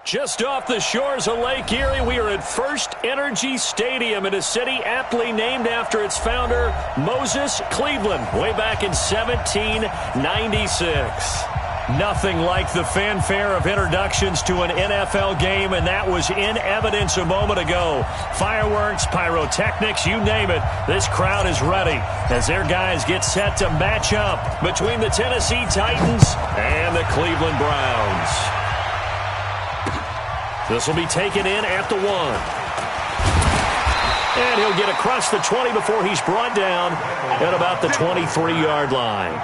Just off the shores of Lake Erie, we are at First Energy Stadium in a city aptly named after its founder, Moses Cleveland, way back in 1796. Nothing like the fanfare of introductions to an NFL game, and that was in evidence a moment ago. Fireworks, pyrotechnics, you name it. This crowd is ready as their guys get set to match up between the Tennessee Titans and the Cleveland Browns. This will be taken in at the 1. And he'll get across the 20 before he's brought down at about the 23-yard line.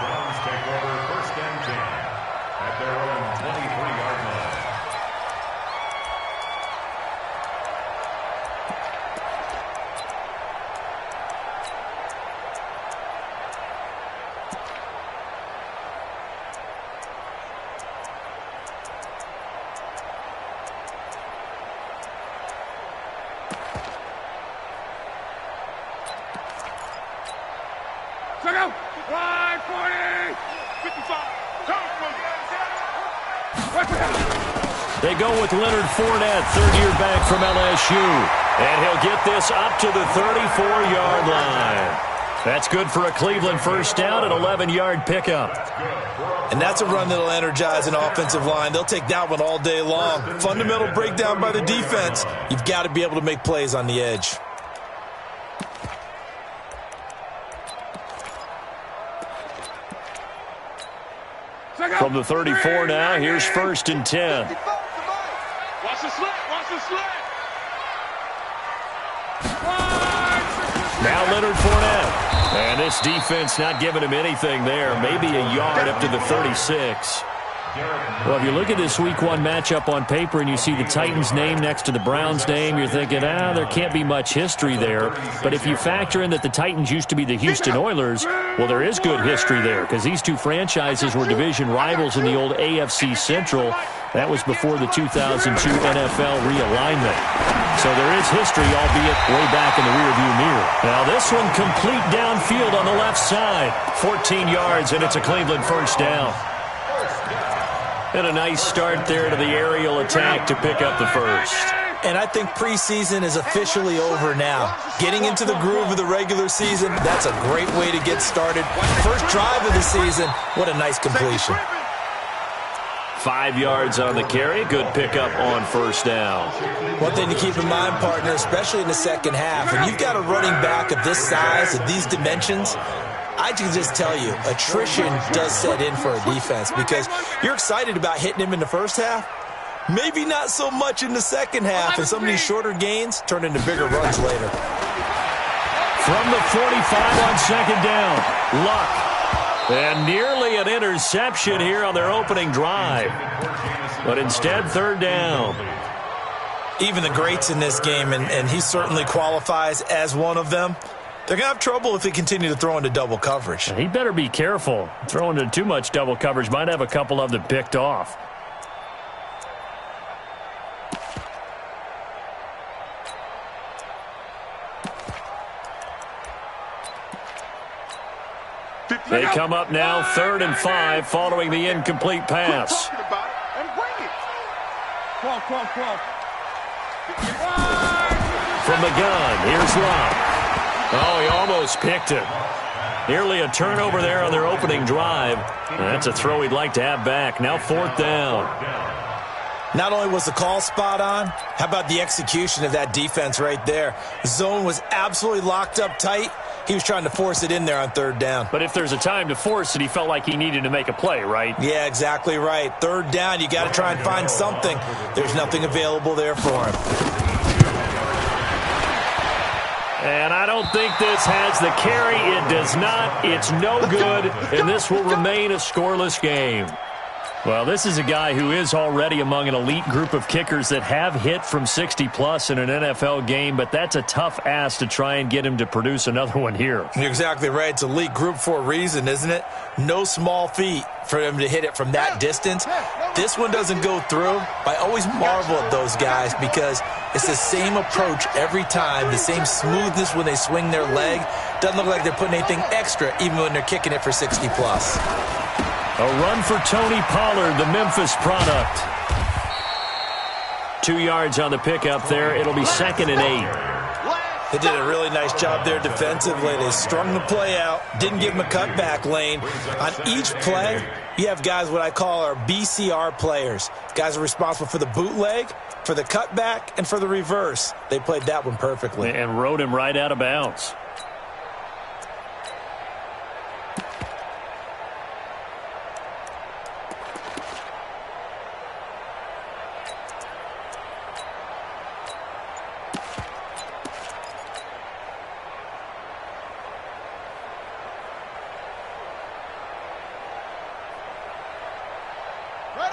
They go with Leonard Fournette, third-year back from LSU. And he'll get this up to the 34-yard line. That's good for a Cleveland first down, an 11-yard pickup. And that's a run that'll energize an offensive line. They'll take that one all day long. Fundamental breakdown by the defense. You've got to be able to make plays on the edge. From the 34 now, here's 1st and 10. Watch the slant, watch the slant. Now Leonard Fournette. And this defense not giving him anything there. Maybe a yard up to the 36. Well, if you look at this Week 1 matchup on paper and you see the Titans name next to the Browns name, you're thinking, there can't be much history there. But if you factor in that the Titans used to be the Houston Oilers, well, there is good history there because these two franchises were division rivals in the old AFC Central. That was before the 2002 NFL realignment. So there is history, albeit way back in the rearview mirror. Now this one complete downfield on the left side. 14 yards, and it's a Cleveland first down. And a nice start there to the aerial attack to pick up the first. And I think preseason is officially over now. Getting into the groove of the regular season, that's a great way to get started. First drive of the season, what a nice completion. 5 yards on the carry. Good pickup on first down. One thing to keep in mind, partner, especially in the second half, when you've got a running back of this size, of these dimensions, I can just tell you, attrition does set in for a defense because you're excited about hitting him in the first half. Maybe not so much in the second half, and some of these shorter gains turn into bigger runs later. From the 45 on second down, Luck. And nearly an interception here on their opening drive. But instead, third down. Even the greats in this game, and he certainly qualifies as one of them, they're going to have trouble if they continue to throw into double coverage. He better be careful. Throwing into too much double coverage might have a couple of them picked off. They come up now, 3rd and 5, following the incomplete pass. From the gun, here's Luck. Oh, he almost picked it. Nearly a turnover there on their opening drive. That's a throw he'd like to have back. Now 4th down. Not only was the call spot on, how about the execution of that defense right there? The zone was absolutely locked up tight. He was trying to force it in there on 3rd down. But if there's a time to force it, he felt like he needed to make a play, right? Yeah, exactly right. 3rd down, you got to try and find something. There's nothing available there for him. And I don't think this has the carry. It does not. It's no good, and this will remain a scoreless game. Well, this is a guy who is already among an elite group of kickers that have hit from 60-plus in an NFL game, but that's a tough ask to try and get him to produce another one here. You're exactly right. It's elite group for a reason, isn't it? No small feat for him to hit it from that distance. This one doesn't go through. I always marvel at those guys because it's the same approach every time, the same smoothness when they swing their leg. Doesn't look like they're putting anything extra even when they're kicking it for 60-plus. A run for Tony Pollard, the Memphis product. 2 yards on the pickup there. It'll be 2nd and 8. They did a really nice job there defensively. They strung the play out, didn't give them a cutback lane. On each play, you have guys what I call our BCR players. Guys are responsible for the bootleg, for the cutback, and for the reverse. They played that one perfectly. And rode him right out of bounds.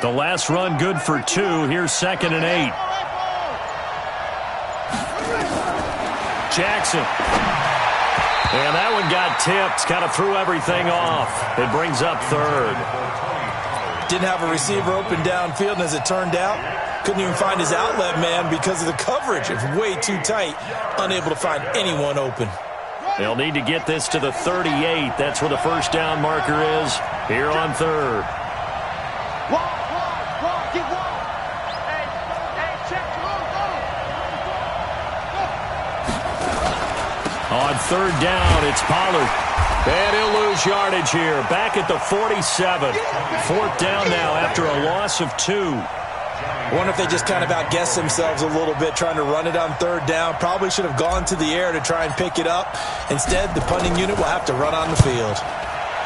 The last run good for 2. Here's 2nd and 8. Jackson. And that one got tipped. Kind of threw everything off. It brings up 3rd. Didn't have a receiver open downfield, and as it turned out, couldn't even find his outlet man because of the coverage. It's way too tight. Unable to find anyone open. They'll need to get this to the 38. That's where the first down marker is here on 3rd. On 3rd down, it's Pollard. And he'll lose yardage here. Back at the 47. 4th down now after a loss of 2. I wonder if they just kind of outguessed themselves a little bit trying to run it on 3rd down. Probably should have gone to the air to try and pick it up. Instead, the punting unit will have to run on the field.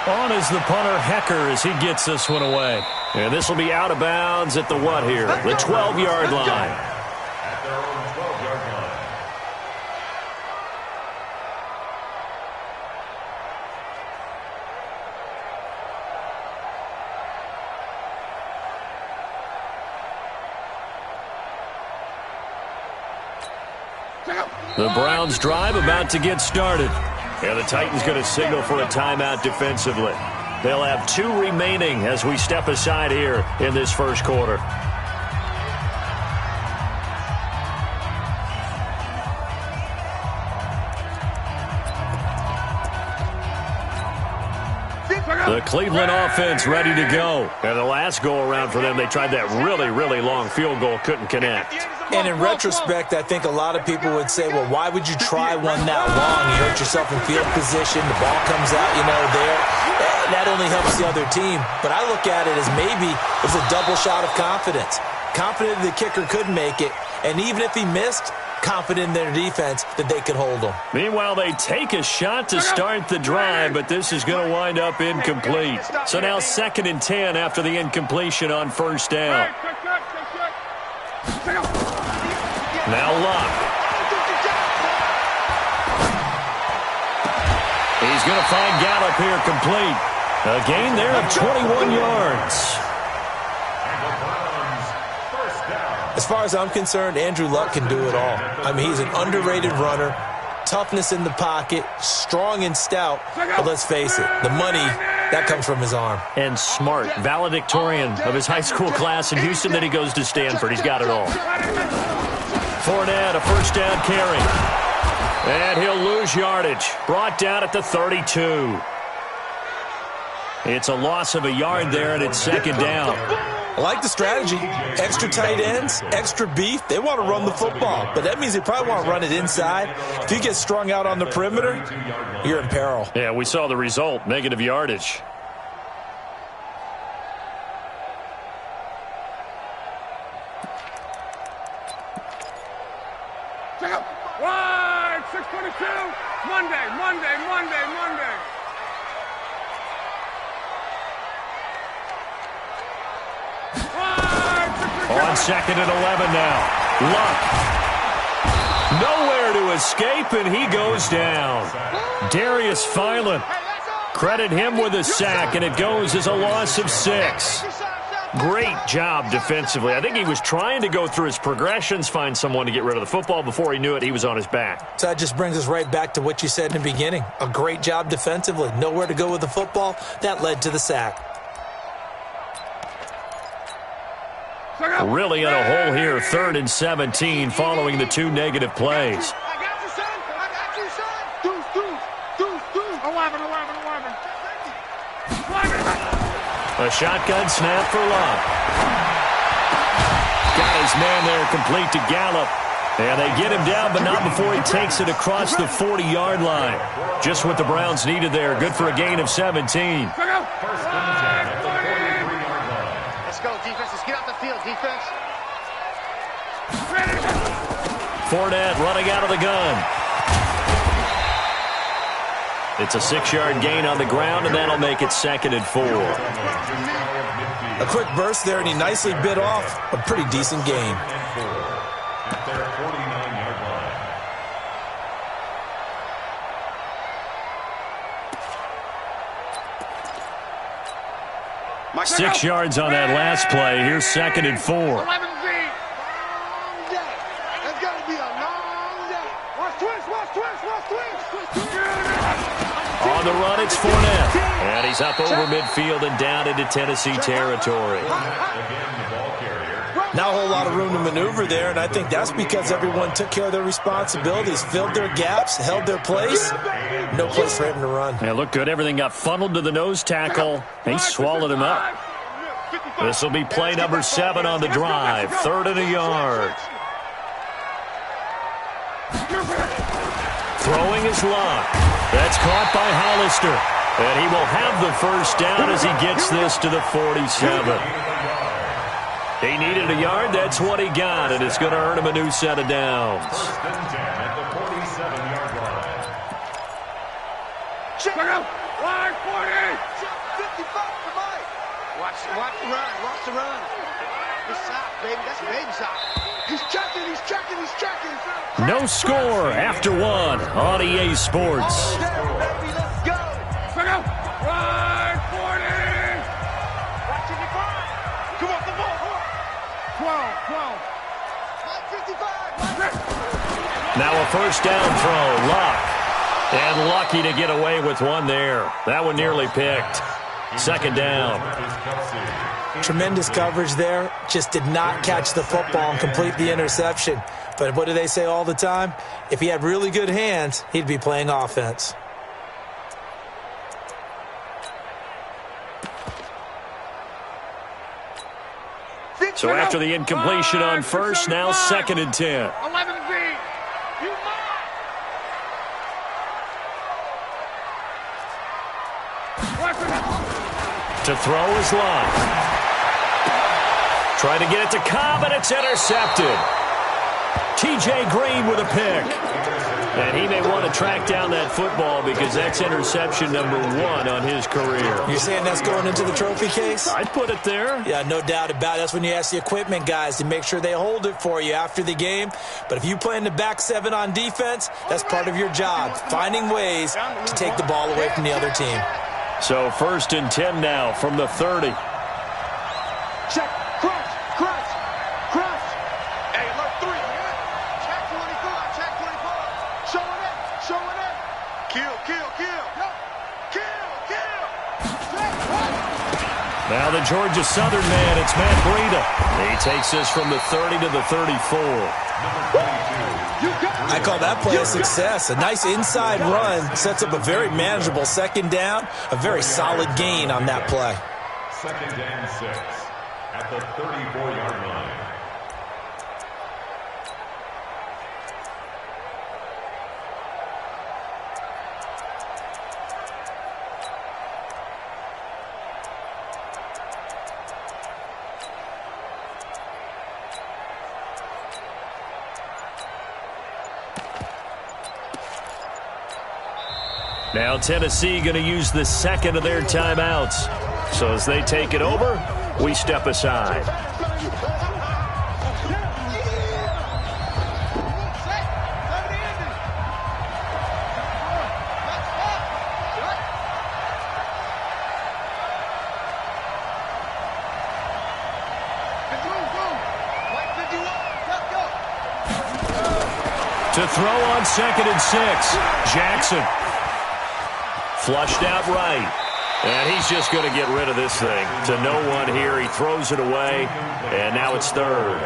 On is the punter, Hecker, as he gets this one away. And this will be out of bounds at the what here? The 12-yard line. The Browns drive about to get started. And the Titans going to signal for a timeout defensively. They'll have 2 remaining as we step aside here in this first quarter. The Cleveland offense ready to go. And the last go-around for them, they tried that really, really long field goal, couldn't connect. And in retrospect, I think a lot of people would say, well, why would you try one that long? You hurt yourself in field position. The ball comes out, there. That only helps the other team. But I look at it as maybe it was a double shot of confidence. Confident the kicker could make it. And even if he missed, confident in their defense that they could hold him. Meanwhile, they take a shot to start the drive, but this is going to wind up incomplete. So now 2nd and 10 after the incompletion on 1st down. Now Luck. He's going to find Gallup here complete. A gain there of 21 yards. As far as I'm concerned, Andrew Luck can do it all. I mean, he's an underrated runner, toughness in the pocket, strong and stout. But let's face it, the money, that comes from his arm. And smart, valedictorian of his high school class in Houston. Then he goes to Stanford. He's got it all. Fournette, a first down carry. And he'll lose yardage. Brought down at the 32. It's a loss of a yard there, and it's 2nd down. I like the strategy. Extra tight ends, extra beef. They want to run the football, but that means they probably want to run it inside. If you get strung out on the perimeter, you're in peril. Yeah, we saw the result, negative yardage. Wide, 622. Monday. On 2nd and 11 now. Luck. Nowhere to escape, and he goes down. Darius Philon. Credit him with a sack, and it goes as a loss of 6. Great job defensively. I think he was trying to go through his progressions, find someone to get rid of the football. Before he knew it, he was on his back. So that just brings us right back to what you said in the beginning. A great job defensively. Nowhere to go with the football. That led to the sack. Really in a hole here, 3rd and 17 following the 2 negative plays. I got you, son. Deuce. 11. A shotgun snap for Luck. Got his man there complete to Gallup. And they get him down, but not before he takes it across the 40-yard line. Just what the Browns needed there. Good for a gain of 17. Let's go, defense. Let's get out the field, defense. Fournette running out of the gun. It's a 6-yard gain on the ground, and that'll make it 2nd and 4. A quick burst there, and he nicely bit off a pretty decent gain. At their 49-yard line. 6 yards on that last play. Here's 2nd and 4. 11 feet. It's going to be a long day. Watch twist. On the run, it's Fournette. And he's up over midfield and down into Tennessee territory. Not a whole lot of room to maneuver there, and I think that's because everyone took care of their responsibilities, filled their gaps, held their place. No place for him to run. Yeah, looked good. Everything got funneled to the nose tackle. He swallowed him up. This will be play number 7 on the drive. 3rd and a yard. Throwing his luck. That's caught by Hollister. And he will have the first down as he gets this to the 47. He needed a yard. That's what he got, and it's going to earn him a new set of downs. First and 10 at the 47-yard line. Check out. Line 40. 55 for Mike. Watch the run. It's sock, baby. That's a baby sock. He's checking. No score after 1 on EA Sports. Baby, let's go. Check out. Line 40. Watching the clock. Come on, the ball. 12. Line 55. Now a first down throw. Luck. And lucky to get away with one there. That one nearly picked. 2nd down. Tremendous coverage there. Just did not catch the football and complete the interception. But what do they say all the time? If he had really good hands, he'd be playing offense. So after the incompletion on first, now 2nd and 10. 11 feet. To throw is Luck. Trying to get it to Cobb, and it's intercepted. T.J. Green with a pick. And he may want to track down that football because that's interception number 1 on his career. You're saying that's going into the trophy case? I'd put it there. Yeah, no doubt about it. That's when you ask the equipment guys to make sure they hold it for you after the game. But if you play in the back 7 on defense, that's part of your job, finding ways to take the ball away from the other team. So 1st and 10 now from the 30. Check. Cross. Hey, look, 3. Check 24. Showing it. Kill. Now the Georgia Southern man, it's Matt Breida. He takes this from the 30 to the 34. I call that play a success. A nice inside run sets up a very manageable 2nd down. A very solid gain on that play. 2nd and 6 at the 34-yard line. Now Tennessee going to use the 2nd of their timeouts. So as they take it over, we step aside. To throw on 2nd and 6, Jackson. Flushed out right. And he's just going to get rid of this thing. To no one here. He throws it away. And now it's 3rd.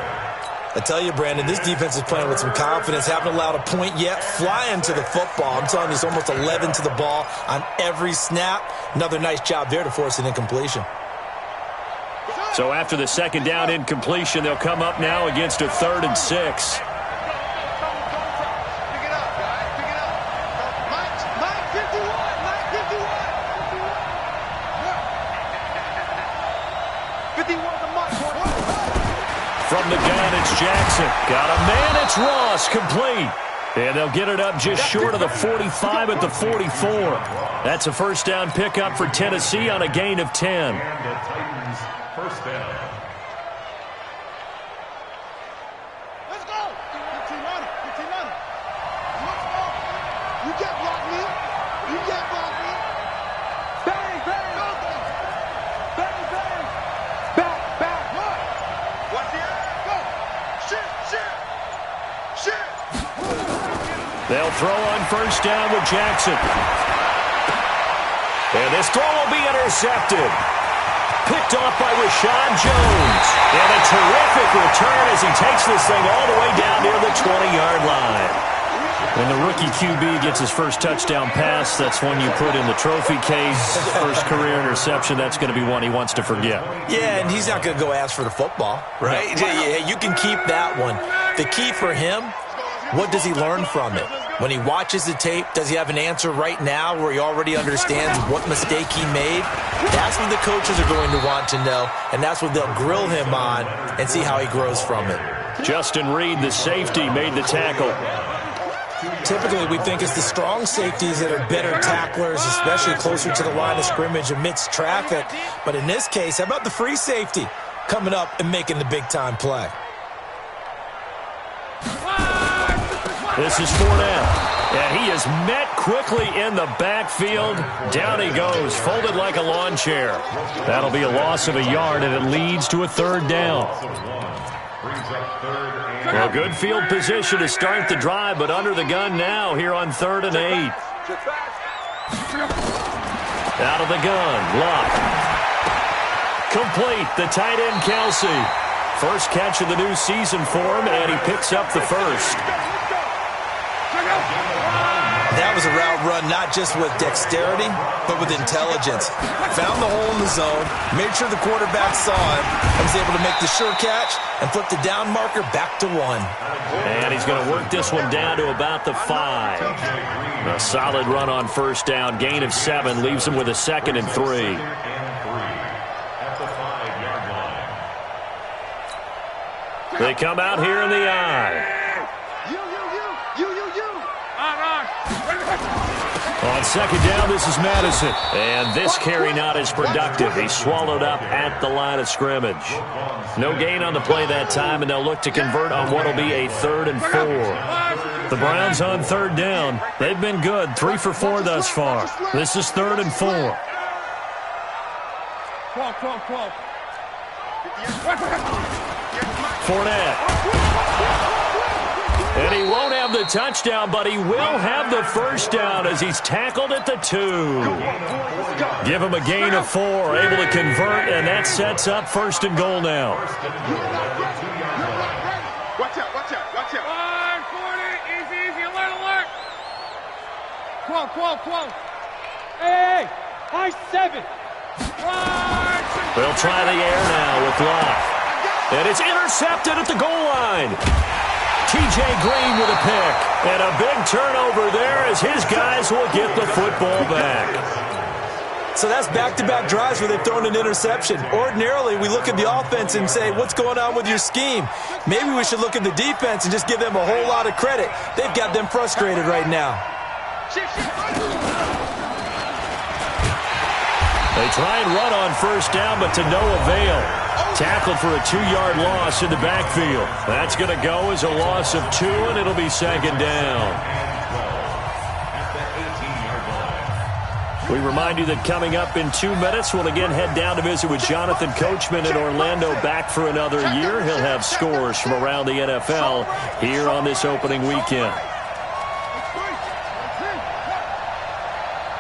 I tell you, Brandon, this defense is playing with some confidence. Haven't allowed a point yet. Flying to the football. I'm telling you, it's almost 11 to the ball on every snap. Another nice job there to force an incompletion. So So after the second down incompletion, they'll come up now against a 3rd and 6. From the gun, it's Jackson. Got a man, it's Ross, complete. And they'll get it up just short of the 45 at the 44. That's a first down pickup for Tennessee on a gain of 10. And the Titans first down. Let's go. Good team on it. Good team on it. Let's go. You get blocked, me. You get blocked, me. Bang, bang. Go, go. Bang, bang. Back, back. What? Watch the air. Go. Shit, shit. Shit. They'll throw on first down with Jackson. And this throw will be intercepted. Picked off by Rashad Jones. And a terrific return as he takes this thing all the way down near the 20-yard line. When the rookie QB gets his first touchdown pass, that's one you put in the trophy case. First career interception, that's going to be one he wants to forget. Yeah, and he's not going to go ask for the football, right? Yeah, you can keep that one. The key for him, what does he learn from it? When he watches the tape, does he have an answer right now where he already understands what mistake he made? That's what the coaches are going to want to know, and that's what they'll grill him on and see how he grows from it. Justin Reed, the safety, made the tackle. Typically, we think it's the strong safeties that are better tacklers, especially closer to the line of scrimmage amidst traffic. But in this case, how about the free safety coming up and making the big-time play? This is Fournette, and he is met quickly in the backfield. Down he goes, folded like a lawn chair. That'll be a loss of a yard, and it leads to a 3rd down. Well, good field position to start the drive, but under the gun now here on 3rd and 8. Out of the gun, Luck. Complete, the tight end Kelsey. First catch of the new season for him, and he picks up the first. That was a route run not just with dexterity, but with intelligence. Found the hole in the zone, made sure the quarterback saw it, and was able to make the sure catch and flip the down marker back to 1. And he's going to work this one down to about the 5. A solid run on first down, gain of 7, leaves him with a 2nd and 3. They come out here in the eye. On second down, this is Madison. And this carry not as productive. He's swallowed up at the line of scrimmage. No gain on the play that time, and they'll look to convert on what will be a 3rd and 4. The Browns on 3rd down. They've been good, 3 for 4 thus far. This is 3rd and 4. 12. Fournette. And he won't have the touchdown, but he will have the first down as he's tackled at the 2. Give him a gain of 4, able to convert, and that sets up 1st and goal now. Watch out. 140, easy, alert. 12. Hey, high 7. They'll try the air now with Luck. And it's intercepted at the goal line. T.J. Green with a pick. And a big turnover there as his guys will get the football back. So that's back-to-back drives where they've thrown an interception. Ordinarily, we look at the offense and say, what's going on with your scheme? Maybe we should look at the defense and just give them a whole lot of credit. They've got them frustrated right now. They try and run on first down, but to no avail. Tackled for a 2-yard loss in the backfield. That's going to go as a loss of 2, and it'll be 2nd down. We remind you that coming up in 2 minutes, we'll again head down to visit with Jonathan Coachman in Orlando, back for another year. He'll have scores from around the NFL here on this opening weekend.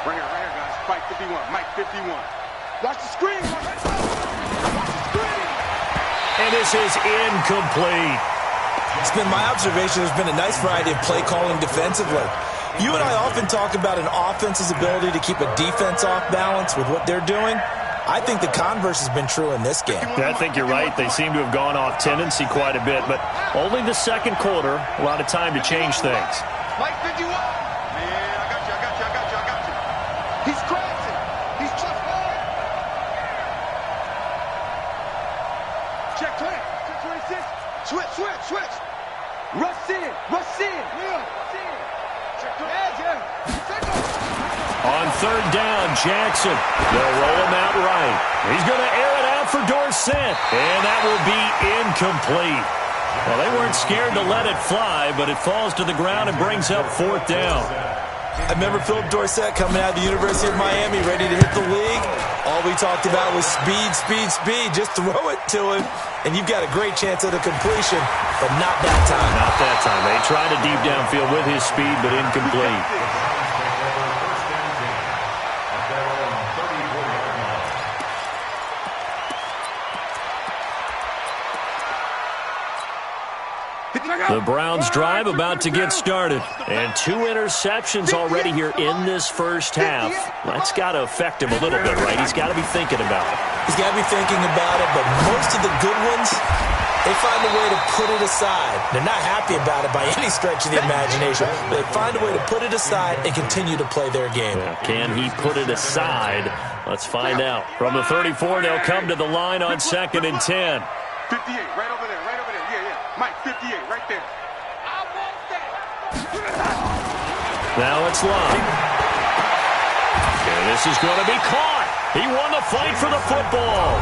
Right here, guys. Mike 51. Watch the screen. And this is incomplete. It's been my observation there's been a nice variety of play calling defensively. You and I often talk about an offense's ability to keep a defense off balance with what they're doing. I think the converse has been true in this game. Yeah, I think you're right. They seem to have gone off tendency quite a bit, but only the second quarter, a lot of time to change things. Mike 51. Man, I got you. He's crazy. He's just hard. Check 20. Check 26. Switch. Rush in. Yeah. Check 20. On third down, Jackson. They'll roll him out right. He's going to air it out for Dorsett, and that will be incomplete. Well, they weren't scared to let it fly, but it falls to the ground and brings up fourth down. I remember Philip Dorsett coming out of the University of Miami, ready to hit the league. All we talked about was speed. Just throw it to him, and you've got a great chance at a completion, but not that time. Not that time. They tried a deep downfield with his speed, but incomplete. The Browns drive about to get started. And 2 interceptions already here in this first half. That's got to affect him a little bit, right? He's got to be thinking about it. He's got to be thinking about it, but most of the good ones, they find a way to put it aside. They're not happy about it by any stretch of the imagination. They find a way to put it aside and continue to play their game. Yeah, can he put it aside? Let's find out. From the 34, they'll come to the line on 2nd and 10. 58, right over there. Yeah. Mike, 58, right there. I want that. Now it's Love. And this is going to be caught. He won the fight for the football.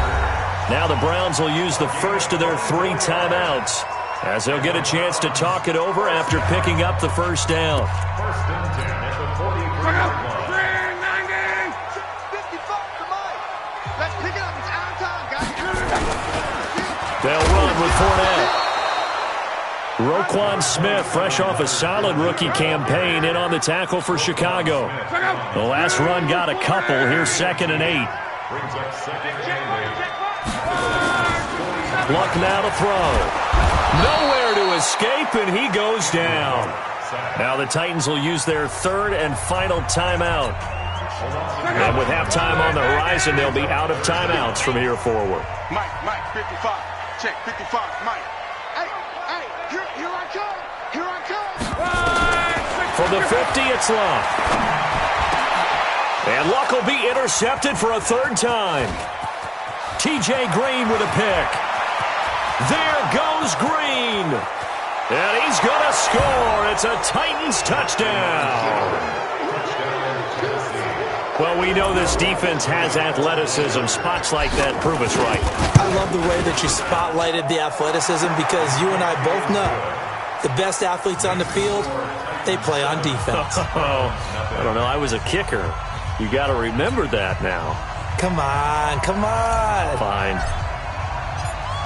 Now the Browns will use the first of their 3 timeouts, as they'll get a chance to talk it over after picking up the first down. First and 10 at the 43-yard line. 55 to Mike. Let's pick it up. It's our time, guys. They'll run with Fournette. Roquan Smith, fresh off a solid rookie campaign, in on the tackle for Chicago. The last run got a couple. Here's 2nd and 8. Brings up 2nd and 8. Luck now to throw. Nowhere to escape, and he goes down. Now the Titans will use their 3rd and final timeout. And with halftime on the horizon, they'll be out of timeouts from here forward. Mike, 55. Check, 55, Mike. Hey, here I come. For the 50, it's Luck. And Luck will be intercepted for a 3rd time. T.J. Green with a pick. There goes Green. And he's going to score. It's a Titans touchdown. Well, we know this defense has athleticism. Spots like that prove us right. I love the way that you spotlighted the athleticism, because you and I both know the best athletes on the field, they play on defense. I don't know. I was a kicker. You got to remember that now. Come on. Fine.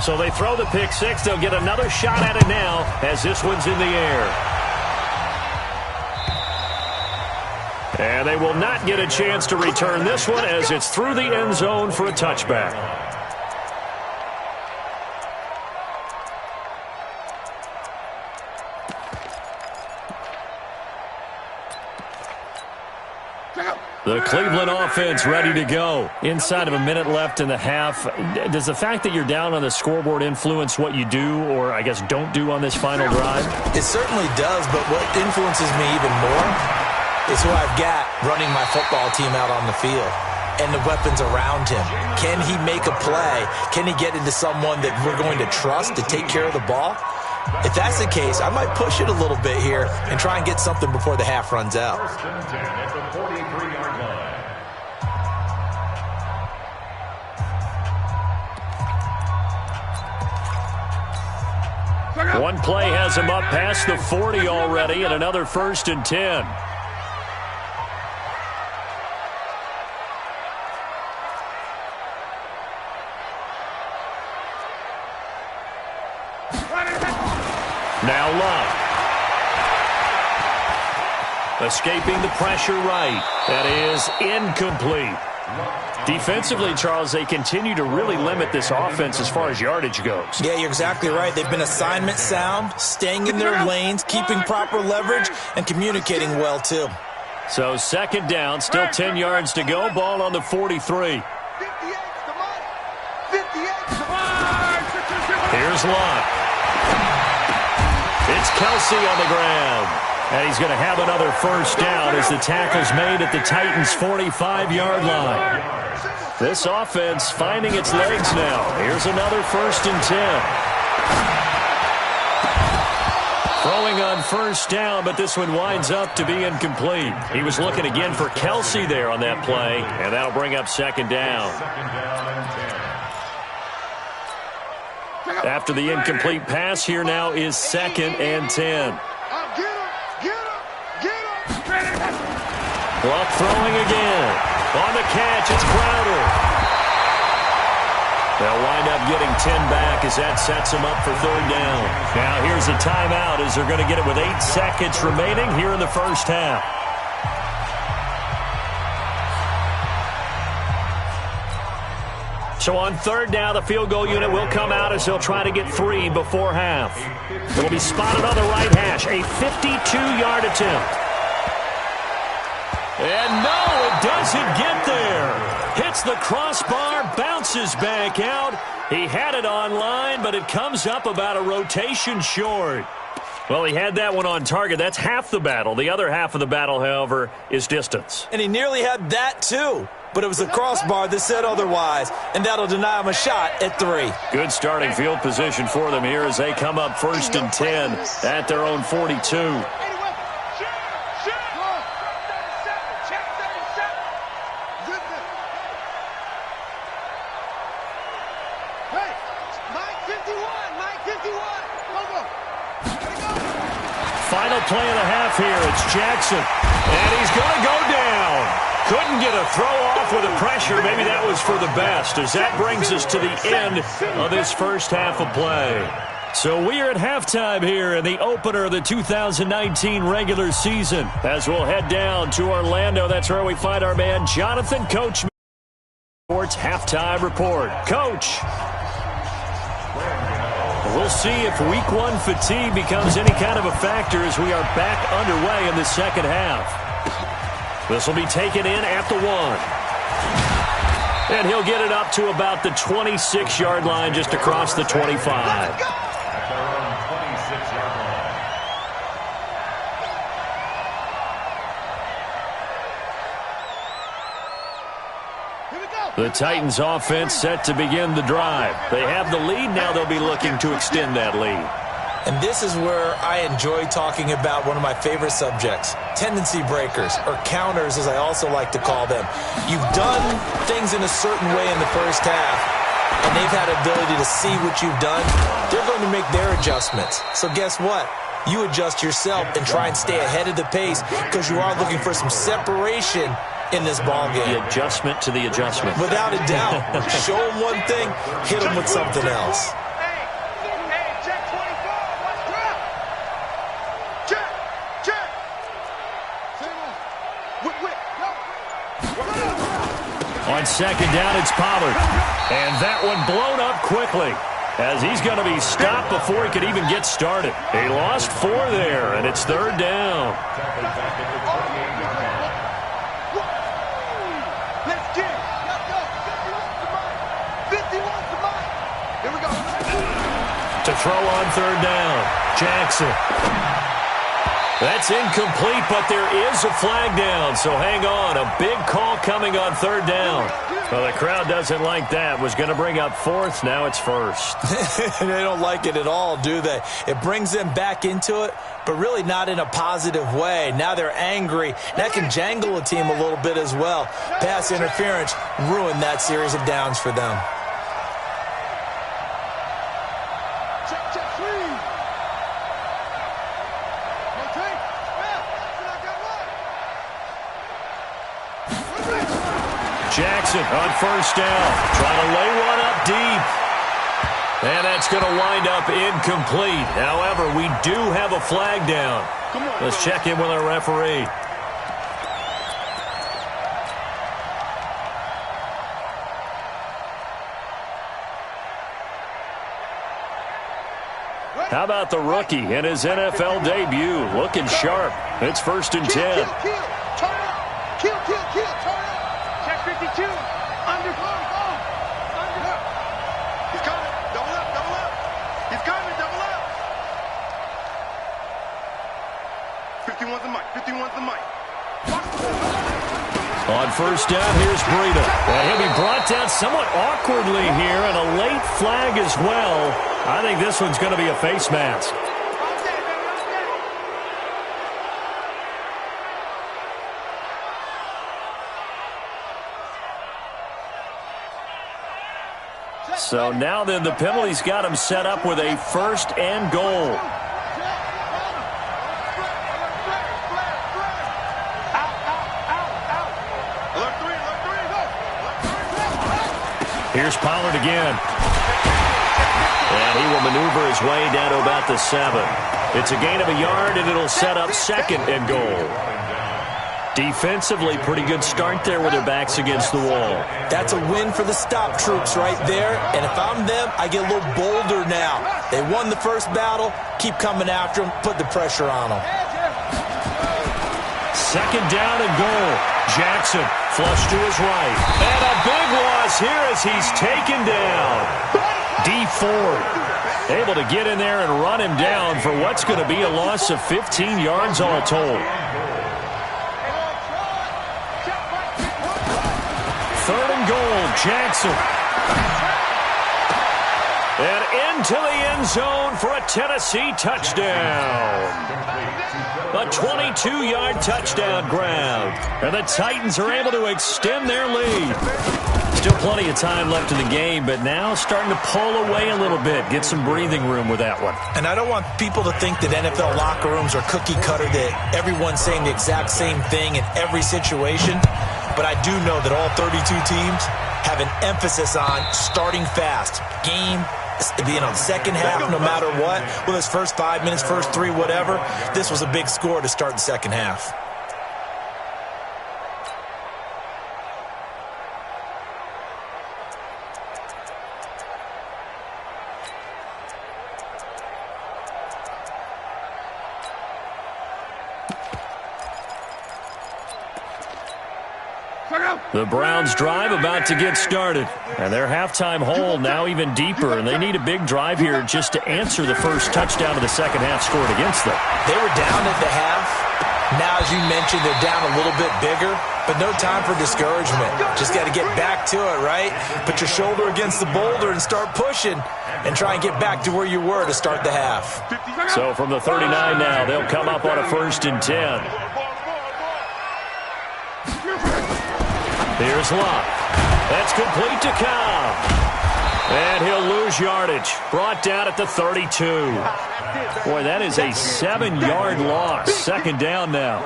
So they throw the pick 6. They'll get another shot at it now as this one's in the air. And they will not get a chance to return this one, as it's through the end zone for a touchback. The Cleveland offense ready to go. Inside of a minute left in the half. Does the fact that you're down on the scoreboard influence what you do, or I guess don't do, on this final drive? It certainly does, but what influences me even more is who I've got running my football team out on the field and the weapons around him. Can he make a play? Can he get into someone that we're going to trust to take care of the ball? If that's the case, I might push it a little bit here and try and get something before the half runs out. First and 10 at the 43-yard line. One play has him up past the 40 already, and another 1st and 10. Now Love. Escaping the pressure right. That is incomplete. Defensively, Charles, they continue to really limit this offense as far as yardage goes. Yeah, you're exactly right. They've been assignment sound, staying in their lanes, keeping proper leverage, and communicating well, too. So 2nd down, still 10 yards to go. Ball on the 43. 58. Here's Lott. It's Kelsey on the ground. And he's going to have another first down as the tackle's made at the Titans' 45-yard line. This offense finding its legs now. Here's another 1st and 10. Throwing on first down, but this one winds up to be incomplete. He was looking again for Kelsey there on that play, and that'll bring up 2nd down. After the incomplete pass, here now is 2nd and 10. Luck throwing again. On the catch, it's Crowder. They'll wind up getting 10 back as that sets them up for 3rd down. Now here's a timeout as they're going to get it with 8 seconds remaining here in the first half. So on 3rd down, the field goal unit will come out as they'll try to get 3 before half. It'll be spotted on the right hash. A 52-yard attempt. And no, it doesn't get there. Hits the crossbar, bounces back out. He had it on line, but it comes up about a rotation short. Well, he had that one on target. That's half the battle. The other half of the battle, however, is distance. And he nearly had that, too. But it was the crossbar that said otherwise, and that'll deny him a shot at 3. Good starting field position for them here as they come up 1st and 10 at their own 42. Final play of the half here. It's Jackson. And he's going to go down. Couldn't get a throw off with the pressure. Maybe that was for the best as that brings us to the end of this first half of play. So we are at halftime here in the opener of the 2019 regular season. As we'll head down to Orlando, that's where we find our man Jonathan Coach. Sports halftime report. Coach. We'll see if week 1 fatigue becomes any kind of a factor as we are back underway in the second half. This will be taken in at the 1. And he'll get it up to about the 26-yard line just across the 25. The Titans offense set to begin the drive. They have the lead. Now they'll be looking to extend that lead. And this is where I enjoy talking about one of my favorite subjects, tendency breakers, or counters as I also like to call them. You've done things in a certain way in the first half, and they've had ability to see what you've done. They're going to make their adjustments. So guess what? You adjust yourself and try and stay ahead of the pace because you are looking for some separation in this ball game. The adjustment to the adjustment. Without a doubt. Show them one thing, hit them with something else. On 2nd down, it's Pollard. And that one blown up quickly as he's going to be stopped before he could even get started. He lost 4 there, and it's 3rd down. To throw on 3rd down, Jackson. That's incomplete, but there is a flag down, so hang on. A big call coming on 3rd down. Well, the crowd doesn't like that. Was going to bring up 4th. Now it's 1st. They don't like it at all, do they? It brings them back into it, but really not in a positive way. Now they're angry. That can jangle a team a little bit as well. Pass interference ruined that series of downs for them. Jackson on 1st down, trying to lay one up deep. And that's going to wind up incomplete. However, we do have a flag down. Let's check in with our referee. How about the rookie in his NFL debut? Looking sharp. It's 1st and 10. Check 52. Under. He's coming. Double up. first down. Here's Breida. And he'll be brought down somewhat awkwardly here, and a late flag as well. I think this one's going to be a face mask. So now then, the penalty's got him set up with a first and goal. Here's Pollard again. And he will maneuver his way down to about the 7. It's a gain of a yard, and it'll set up second and goal. Defensively, pretty good start there with their backs against the wall. That's a win for the stop troops right there. And if I'm them, I get a little bolder now. They won the first battle. Keep coming after them. Put the pressure on them. Second down and goal. Jackson flush to his right. And a big loss here as he's taken down. D Ford able to get in there and run him down for what's going to be a loss of 15 yards all told. Third and goal, Jackson. And into the end zone for a Tennessee touchdown. A 22-yard touchdown grab. And the Titans are able to extend their lead. Still plenty of time left in the game, but now starting to pull away a little bit. Get some breathing room with that one. And I don't want people to think that NFL locker rooms are cookie cutter, that everyone's saying the exact same thing in every situation. But I do know that all 32 teams have an emphasis on starting fast. Game being on second half no matter what. Well, it's first 5 minutes, first 3, whatever. This was a big score to start the second half. The Browns drive about to get started. And their halftime hole now even deeper. And they need a big drive here just to answer the first touchdown of the second half scored against them. They were down at the half. Now, as you mentioned, they're down a little bit bigger. But no time for discouragement. Just got to get back to it, right? Put your shoulder against the boulder and start pushing. And try and get back to where you were to start the half. So from the 39 now, they'll come up on a 1st and 10. Here's Locke. That's complete to Cobb. And he'll lose yardage. Brought down at the 32. Boy, that is a 7-yard loss. Second down now.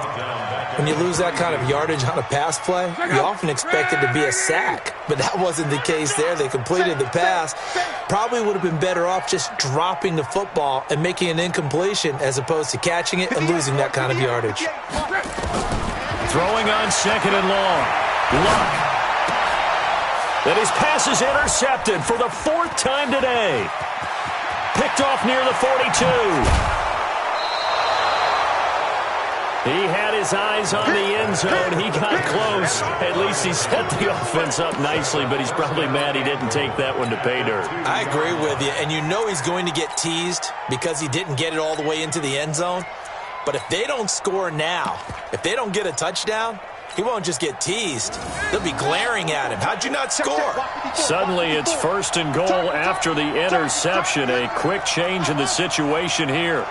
When you lose that kind of yardage on a pass play, you often expect it to be a sack. But that wasn't the case there. They completed the pass. Probably would have been better off just dropping the football and making an incompletion as opposed to catching it and losing that kind of yardage. Throwing on second and long. Luck. And his pass is intercepted for the 4th time today. Picked off near the 42. He had his eyes on the end zone. He got close. At least he set the offense up nicely, but he's probably mad he didn't take that one to pay dirt. I agree with you, and you know he's going to get teased because he didn't get it all the way into the end zone. But if they don't score now, if they don't get a touchdown, he won't just get teased. They'll be glaring at him. How'd you not score? Suddenly it's 1st and goal after the interception. A quick change in the situation here.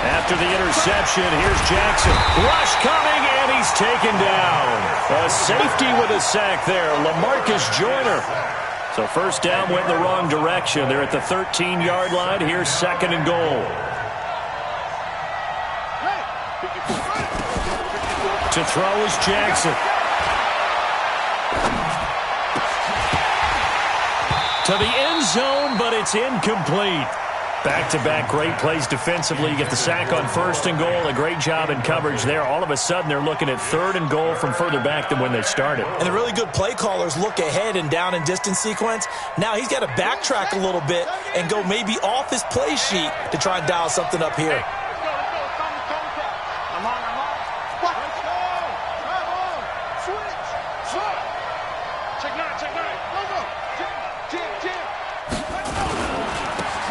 After the interception, here's Jackson. Rush coming, and he's taken down. A safety with a sack there, LaMarcus Joyner. So first down went in the wrong direction. They're at the 13-yard line. Here's 2nd and goal. To throw is Jackson. To the end zone, but it's incomplete. Back-to-back great plays defensively. You get the sack on 1st and goal. A great job in coverage there. All of a sudden, they're looking at 3rd and goal from further back than when they started. And the really good play callers look ahead and down and distance sequence. Now he's got to backtrack a little bit and go maybe off his play sheet to try and dial something up here.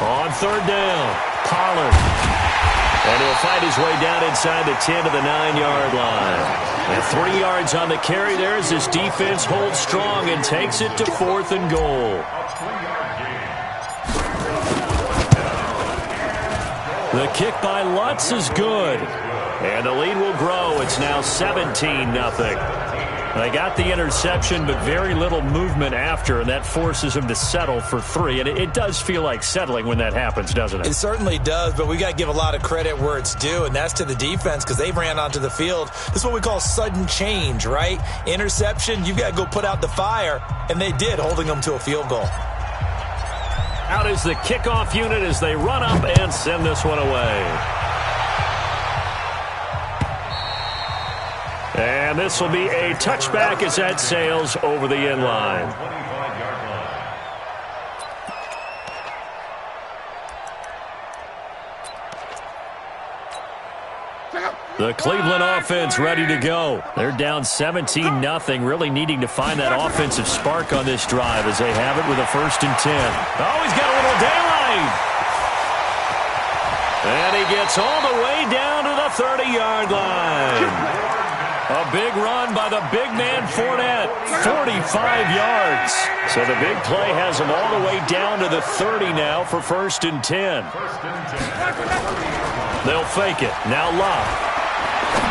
On 3rd down, Pollard. And he'll fight his way down inside the 10 to the 9-yard line. And 3 yards on the carry there as his defense holds strong and takes it to 4th and goal. The kick by Lutz is good. And the lead will grow. It's now 17-0. They got the interception, but very little movement after, and that forces him to settle for 3. And it does feel like settling when that happens, doesn't it? It certainly does, but we got to give a lot of credit where it's due, and that's to the defense because they ran onto the field. This is what we call sudden change, right? Interception, you've got to go put out the fire, and they did, holding them to a field goal. Out is the kickoff unit as they run up and send this one away. And this will be a touchback as that sails over the end line. The Cleveland offense ready to go. They're down 17-0, really needing to find that offensive spark on this drive as they have it with a 1st and 10. Oh, he's got a little daylight. And he gets all the way down to the 30-yard line. A big run by the big man Fournette, 45 yards. So the big play has him all the way down to the 30 now for 1st and 10. They'll fake it. Now Love.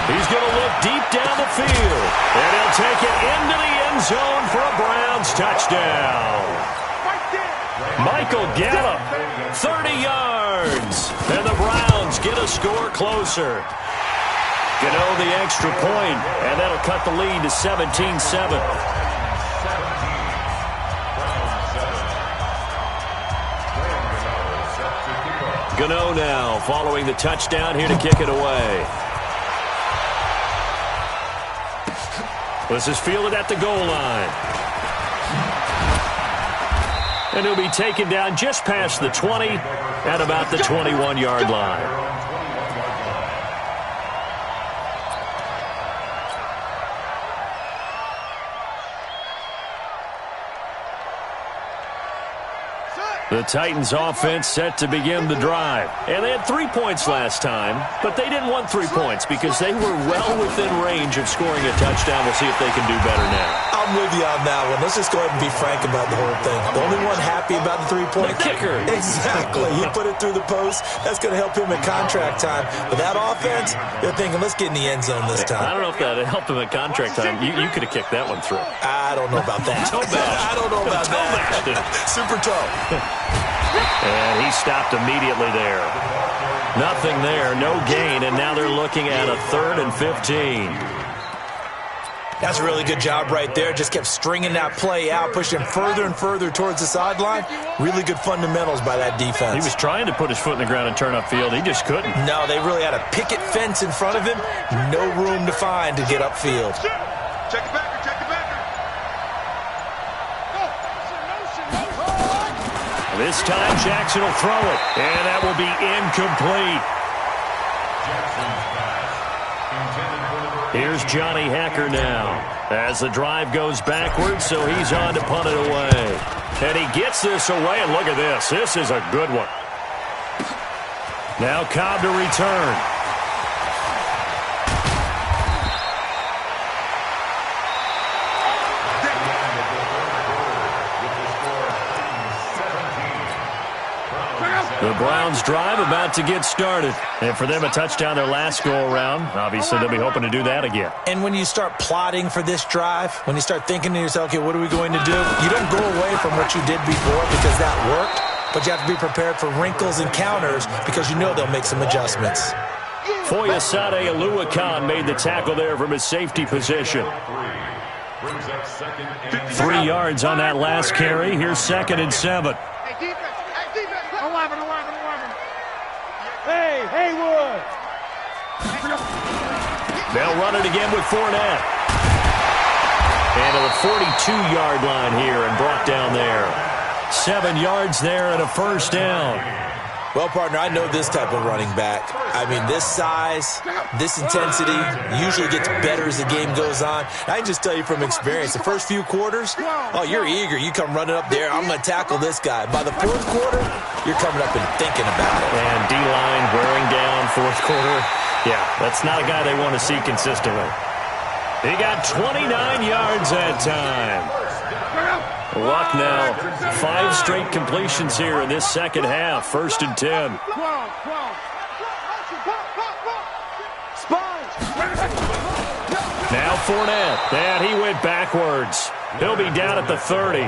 He's going to look deep down the field. And he'll take it into the end zone for a Browns touchdown. Michael Gallup, 30 yards. And the Browns get a score closer. Gano the extra point, and that'll cut the lead to 17-7. Gano now following the touchdown here to kick it away. This is fielded at the goal line. And he'll be taken down just past the 20 at about the 21-yard line. The Titans offense set to begin the drive. And they had 3 points last time, but they didn't want 3 points because they were well within range of scoring a touchdown. We'll see if they can do better now. I'm with you on that one. Let's just go ahead and be frank about the whole thing. The only one happy about the 3-point kicker. Exactly. He put it through the post. That's going to help him at contract time. But that offense, you're thinking, let's get in the end zone this time. I don't know if that helped him at contract time. You could have kicked that one through. I don't know about that. I don't know about that. Super toe. And he stopped immediately there. Nothing there, no gain, and now they're looking at a 3rd and 15. That's a really good job right there. Just kept stringing that play out, pushing him further and further towards the sideline. Really good fundamentals by that defense. He was trying to put his foot in the ground and turn upfield. He just couldn't. No, they really had a picket fence in front of him. No room to find to get upfield. Check it back. This time Jackson will throw it, and that will be incomplete. Here's Johnny Hacker now as the drive goes backwards, so he's on to punt it away. And he gets this away, and look at this. This is a good one. Now Cobb to return. The Browns drive about to get started. And for them, a touchdown their last go-around. Obviously, they'll be hoping to do that again. And when you start plotting for this drive, when you start thinking to yourself, okay, what are we going to do? You don't go away from what you did before because that worked, but you have to be prepared for wrinkles and counters because you know they'll make some adjustments. Foyesade Aluakan made the tackle there from his safety position. 3 yards on that last carry. Here's 2nd and 7. Hey, Haywood! They'll run it again with Fournette. And to the 42-yard line here and brought down there. 7 yards there and a 1st down. Well, partner, I know this type of running back. I mean, this size, this intensity usually gets better as the game goes on. I can just tell you from experience, the first few quarters, oh, you're eager. You come running up there, I'm going to tackle this guy. By the fourth quarter, you're coming up and thinking about it. And D-line wearing down fourth quarter. Yeah, that's not a guy they want to see consistently. He got 29 yards that time. Luck now. 5 straight completions here in this second half. 1st and 10. Now Fournette. And he went backwards. He'll be down at the 30.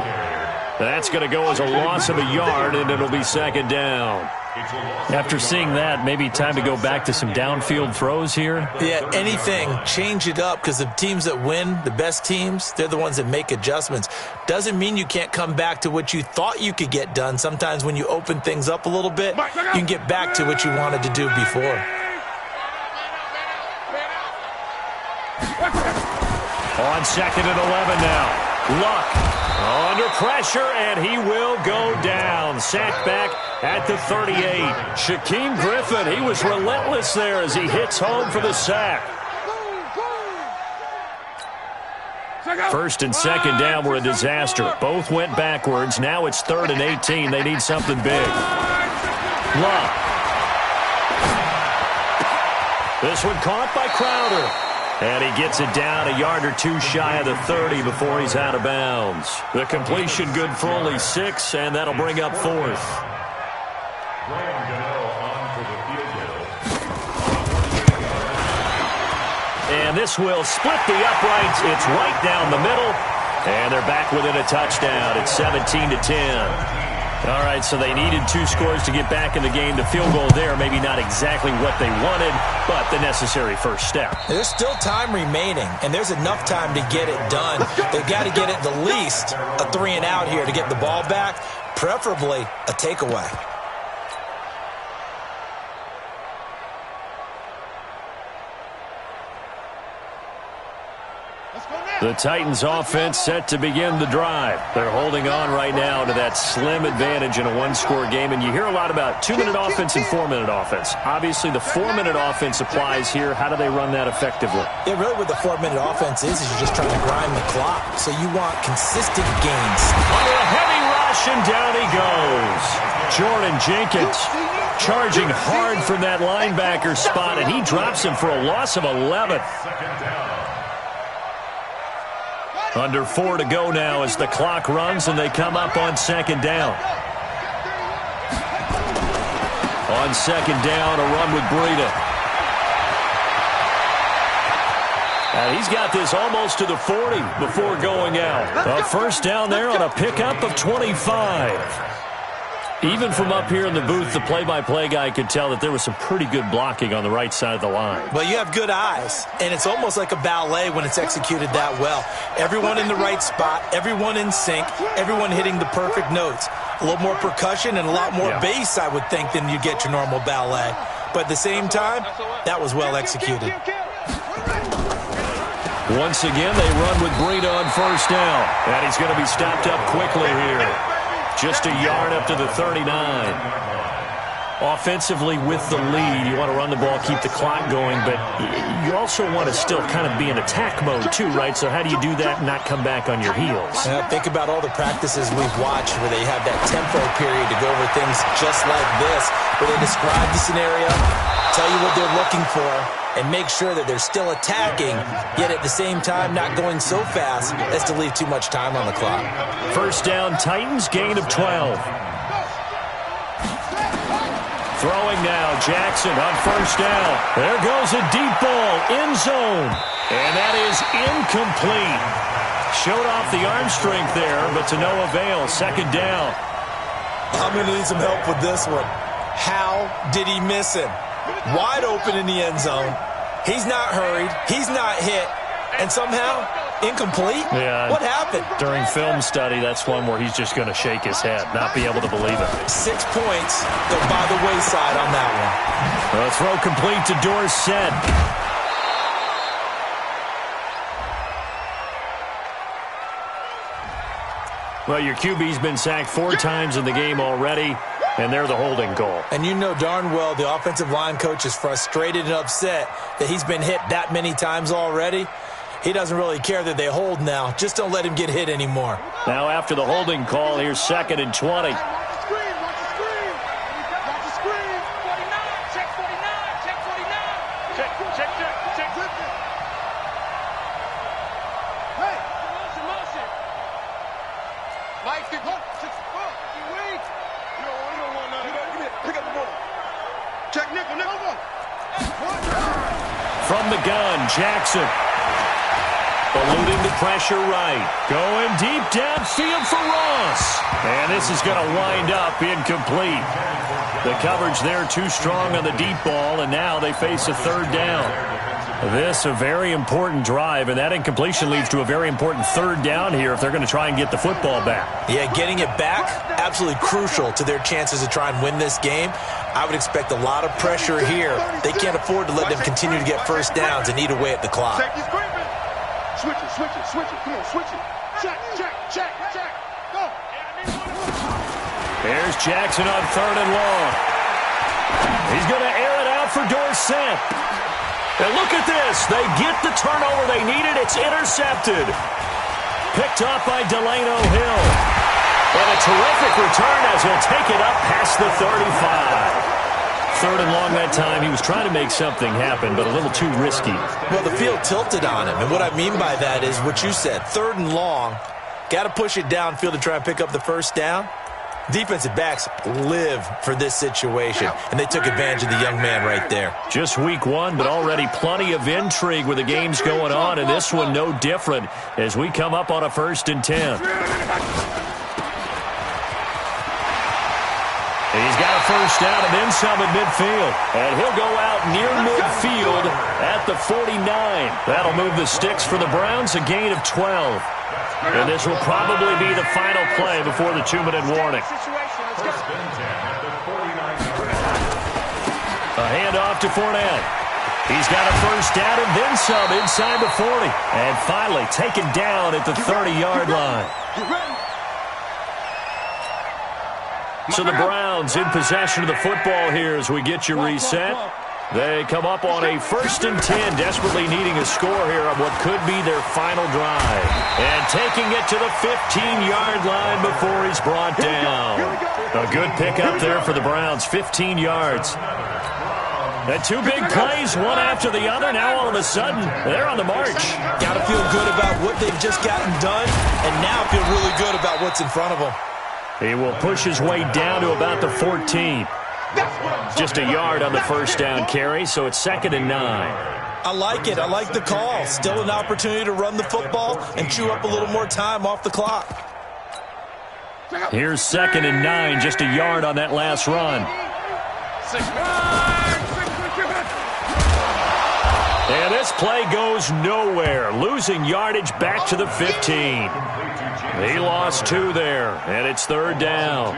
That's going to go as a loss of a yard, and it'll be 2nd down. After seeing that, maybe time to go back to some downfield throws here? Yeah, anything. Change it up, because the teams that win, the best teams, they're the ones that make adjustments. Doesn't mean you can't come back to what you thought you could get done. Sometimes when you open things up a little bit, you can get back to what you wanted to do before. On 2nd and 11 now. Luck under pressure, and he will go down. Sacked back at the 38. Shaquem Griffin, he was relentless there as he hits home for the sack. 1st and 2nd down were a disaster. Both went backwards. Now it's 3rd and 18. They need something big. Luck. This one caught by Crowder. And he gets it down a yard or 2 shy of the 30 before he's out of bounds. The completion good for only 6, and that'll bring up 4th. And this will split the uprights. It's right down the middle. And they're back within a touchdown. It's 17-10. All right, so they needed 2 scores to get back in the game. The field goal there, maybe not exactly what they wanted, but the necessary first step. There's still time remaining, and there's enough time to get it done. They've got to get it the least a 3 and out here to get the ball back, preferably a takeaway. The Titans offense set to begin the drive. They're holding on right now to that slim advantage in a 1-score game. And you hear a lot about 2-minute offense and 4-minute offense. Obviously, the 4-minute offense applies here. How do they run that effectively? Yeah, really what the 4-minute offense is you're just trying to grind the clock. So you want consistent gains. Under a heavy rush, and down he goes. Jordan Jenkins charging hard from that linebacker spot, and he drops him for a loss of 11. Under 4 to go now as the clock runs, and they come up on 2nd down. On 2nd down, a run with Breida. And he's got this almost to the 40 before going out. A 1st down there on a pickup of 25. Even from up here in the booth, the play-by-play guy could tell that there was some pretty good blocking on the right side of the line. Well, you have good eyes, and it's almost like a ballet when it's executed that well. Everyone in the right spot, everyone in sync, everyone hitting the perfect notes. A little more percussion and a lot more bass, I would think, than you get your normal ballet. But at the same time, that was well executed. Once again, they run with Breida on 1st down. And he's going to be stopped up quickly here. Just a yard up to the 39. Offensively with the lead, you want to run the ball, keep the clock going, but you also want to still kind of be in attack mode too, right? So how do you do that and not come back on your heels? Think about all the practices we've watched where they have that tempo period to go over things just like this, where they describe the scenario, tell you what they're looking for, and make sure that they're still attacking, yet at the same time not going so fast as to leave too much time on the clock. 1st down, Titans, gain of 12. Throwing now, Jackson on 1st down. There goes a deep ball, end zone. And that is incomplete. Showed off the arm strength there, but to no avail. 2nd down. I'm going to need some help with this one. How did he miss him? Wide open in the end zone. He's not hurried. He's not hit. And somehow, incomplete? Yeah. What happened? During film study, that's one where he's just going to shake his head, not be able to believe it. 6 points go by the wayside on that one. The throw complete to Dorsett. Well, your QB's been sacked 4 times in the game already. And they're the holding call. And you know darn well the offensive line coach is frustrated and upset that he's been hit that many times already. He doesn't really care that they hold now. Just don't let him get hit anymore. Now after the holding call, here's 2nd and 20. From the gun, Jackson. Eluding the pressure right. Going deep downfield for Ross. And this is going to wind up incomplete. The coverage there too strong on the deep ball, and now they face a 3rd down. This a very important drive, and that incompletion leads to a very important 3rd down here if they're going to try and get the football back. Yeah, getting it back, absolutely crucial to their chances to try and win this game. I would expect a lot of pressure here. They can't afford to let them continue to get first downs and eat away at the clock. Switch it. Come on, switch it. Check. Go. There's Jackson on 3rd and long. He's going to air it out for Dorsett. And look at this. They get the turnover they needed. It's intercepted. Picked off by Delano Hill. And a terrific return as he'll take it up past the 35. 3rd and long that time. He was trying to make something happen, but a little too risky. Well, the field tilted on him, and what I mean by that is what you said. 3rd and long, got to push it downfield to try and pick up the first down. Defensive backs live for this situation, and they took advantage of the young man right there. Just week 1, but already plenty of intrigue with the games going on, and this one no different as we come up on a 1st and 10. He's got a first down and then some at midfield. And he'll go out near midfield at the 49. That'll move the sticks for the Browns, a gain of 12. And this will probably be the final play before the 2-minute warning. A handoff to Fournette. He's got a first down and then some inside the 40. And finally taken down at the 30-yard line. So the Browns in possession of the football here as we get you reset. They come up on a 1st and 10, desperately needing a score here on what could be their final drive. And taking it to the 15-yard line before he's brought down. A good pickup there for the Browns, 15 yards. And 2 big plays, one after the other. Now all of a sudden, they're on the march. Got to feel good about what they've just gotten done, and now feel really good about what's in front of them. He will push his way down to about the 14. Just a yard on the first down carry, so it's 2nd and 9. I like it. I like the call. Still an opportunity to run the football and chew up a little more time off the clock. Here's 2nd and 9, just a yard on that last run. And this play goes nowhere, losing yardage back to the 15. He lost 2 there, and it's 3rd down.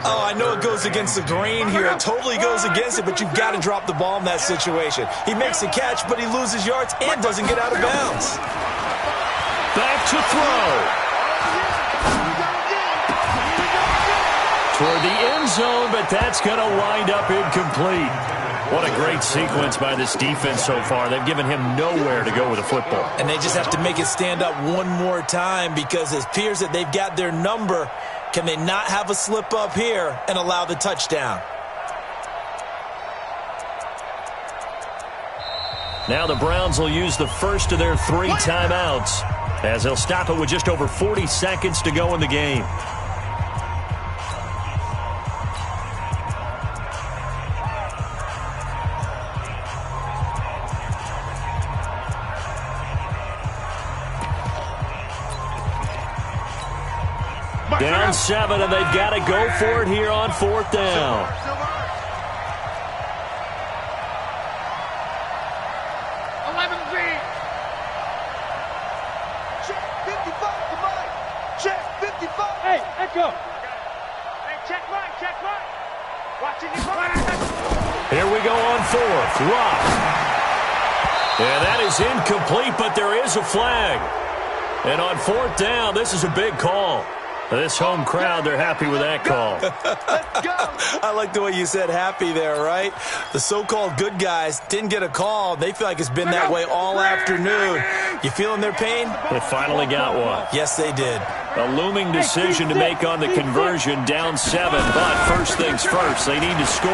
Oh, I know it goes against the grain here. It totally goes against it, but you've got to drop the ball in that situation. He makes a catch, but he loses yards and doesn't get out of bounds. Back to throw. Toward the end zone, but that's going to wind up incomplete. What a great sequence by this defense so far. They've given him nowhere to go with the football. And they just have to make it stand up one more time because it appears that they've got their number. Can they not have a slip up here and allow the touchdown? Now the Browns will use the first of their 3 timeouts as they'll stop it with just over 40 seconds to go in the game. Down 7, and they've got to go for it here on 4th down. Check 55, somebody. Check 55. Hey, echo. Hey, check right. Watching you. Here we go on 4th. Rock. And that is incomplete, but there is a flag. And on 4th down, this is a big call. This home crowd, they're happy with that call. I like the way you said happy there, right? The so-called good guys didn't get a call. They feel like it's been that way all afternoon. You feeling their pain? They finally got one. Yes, they did. A looming decision to make on the conversion, down 7. But first things first, they need to score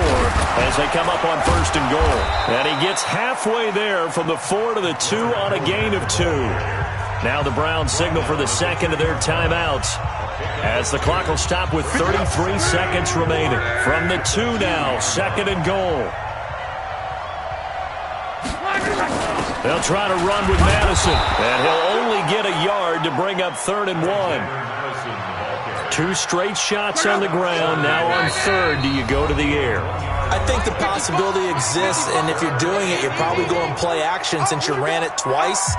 as they come up on 1st and goal. And he gets halfway there from the 4 to the 2 on a gain of 2. Now the Browns signal for the second of their timeouts, as the clock will stop with 33 seconds remaining. From the 2 now, 2nd and goal. They'll try to run with Madison, and he'll only get a yard to bring up 3rd and 1. 2 straight shots on the ground. Now on 3rd, do you go to the air? I think the possibility exists, and if you're doing it, you're probably going play action since you ran it twice.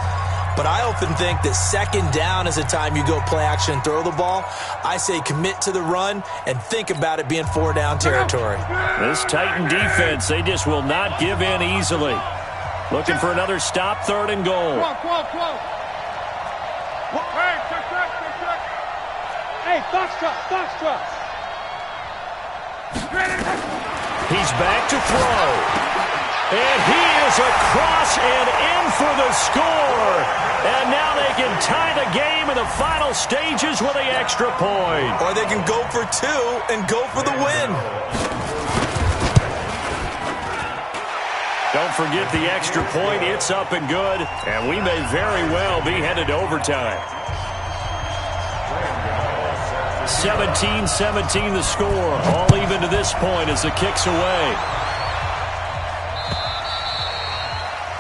But I often think that 2nd down is the time you go play action and throw the ball. I say commit to the run and think about it being 4-down territory. This Titan defense, they just will not give in easily. Looking for another stop, 3rd and goal. Hey, box truck. He's back to throw. And he is across and in for the score. And now they can tie the game in the final stages with an extra point. Or they can go for 2 and go for the win. Don't forget the extra point. It's up and good. And we may very well be headed to overtime. 17-17 the score. All even to this point as the kick's away.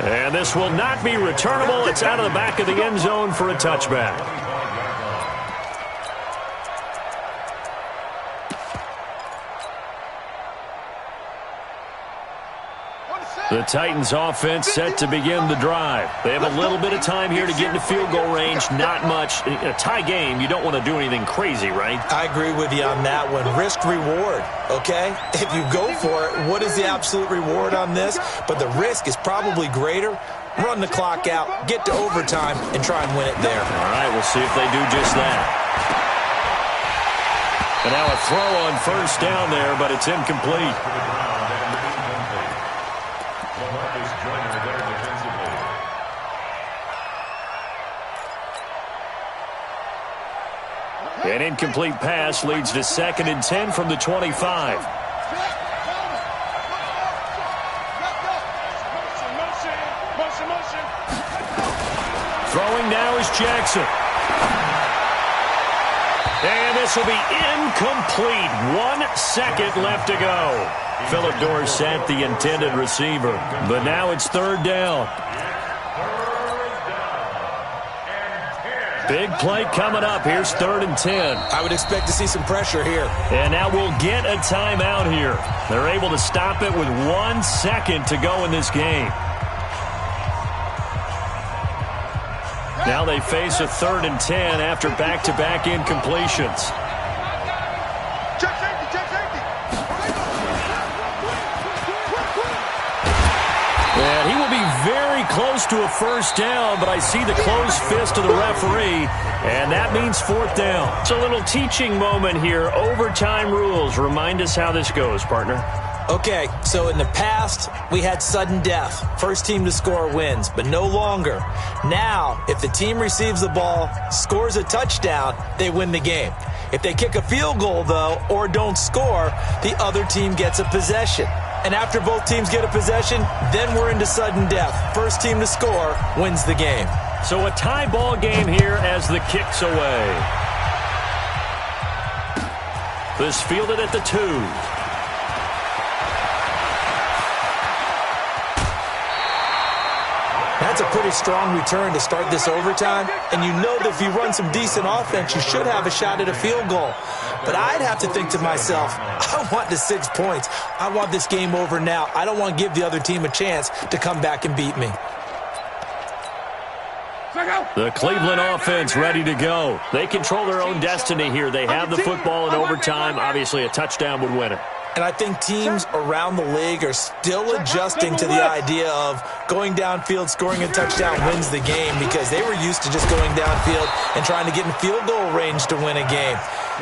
And this will not be returnable. It's out of the back of the end zone for a touchback. The Titans offense set to begin the drive. They have a little bit of time here to get into field goal range. Not much. In a tie game, you don't want to do anything crazy, right? I agree with you on that one. Risk reward, okay? If you go for it, what is the absolute reward on this? But the risk is probably greater. Run the clock out, get to overtime, and try and win it there. All right, we'll see if they do just that. And now a throw on 1st down there, but it's incomplete. An incomplete pass leads to 2nd and 10 from the 25. Throwing now is Jackson. And this will be incomplete. 1 second left to go. Phillip Dorsett, the intended receiver. But now it's 3rd down. Big play coming up. Here's 3rd and 10. I would expect to see some pressure here. And now we'll get a timeout here. They're able to stop it with 1 second to go in this game. Now they face a 3rd and 10 after back-to-back incompletions. And he will be very close to a 1st down, but I see the closed fist of the referee, and that means 4th down. It's a little teaching moment here. Overtime rules. Remind us how this goes, partner. Okay, so in the past, we had sudden death. 1st team to score wins, but no longer. Now, if the team receives the ball, scores a touchdown, they win the game. If they kick a field goal, though, or don't score, the other team gets a possession. And after both teams get a possession, then we're into sudden death. 1st team to score wins the game. So a tie ball game here as the kick's away. This fielded at the 2. That's a pretty strong return to start this overtime. And you know that if you run some decent offense, you should have a shot at a field goal. But I'd have to think to myself, I want the 6 points. I want this game over now. I don't want to give the other team a chance to come back and beat me. The Cleveland offense ready to go. They control their own destiny here. They have the football in overtime. Obviously, a touchdown would win it. And I think teams around the league are still adjusting to the idea of going downfield, scoring a touchdown wins the game, because they were used to just going downfield and trying to get in field goal range to win a game.